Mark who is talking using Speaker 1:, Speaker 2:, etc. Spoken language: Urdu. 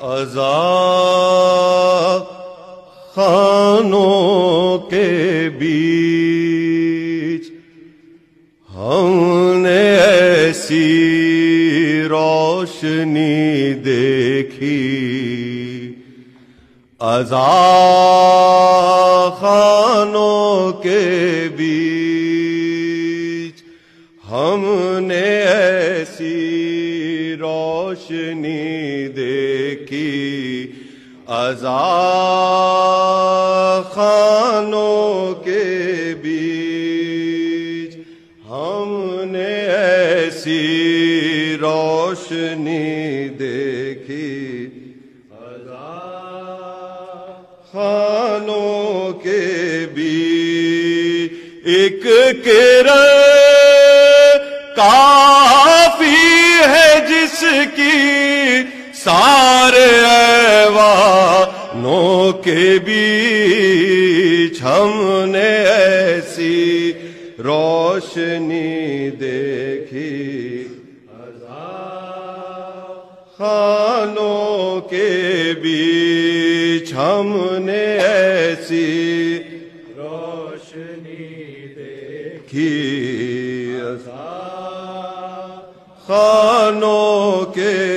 Speaker 1: عزا خانوں کے بیچ ہم نے ایسی روشنی دیکھی، عزا خانوں کے بیچ ہم نے ایسی روشنی دیکھی، عزا خانوں کے بیچ ہم نے ایسی روشنی دیکھی، عزا خانوں کے بیچ ایک کرن کافی ہے جس کی سارے ایوانوں کے بیچ ہم نے ایسی روشنی دیکھی، عزا خانوں کے بیچ ہم نے ایسی روشنی دیکھی، عزا خانوں کے